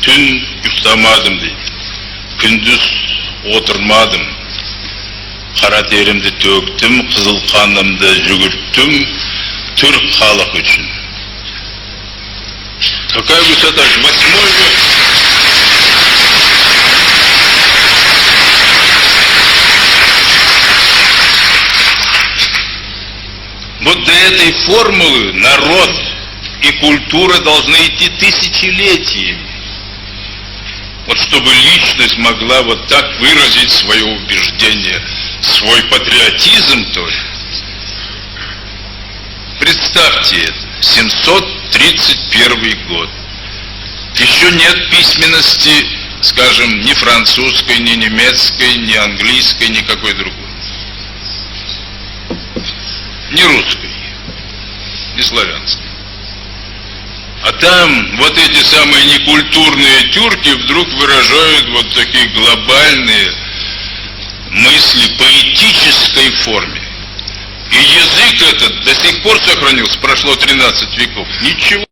Tün uykutamadım deydi. Gündüz oturmadım. Kara terimdi töktüm, kızıl kanımdı жүгürттüm Türk halkı için. Какая высота? 8 век. Вот до этой формулы народ и культура должны идти тысячелетиями. Вот чтобы личность могла вот так выразить свое убеждение, свой патриотизм тоже. Представьте это, 731 год. Еще нет письменности, скажем, ни французской, ни немецкой, ни английской, никакой другой. Ни русской, ни славянской. А там вот эти самые некультурные тюрки вдруг выражают вот такие глобальные мысли в поэтической форме. И язык этот до сих пор сохранился, прошло 13 веков. Ничего.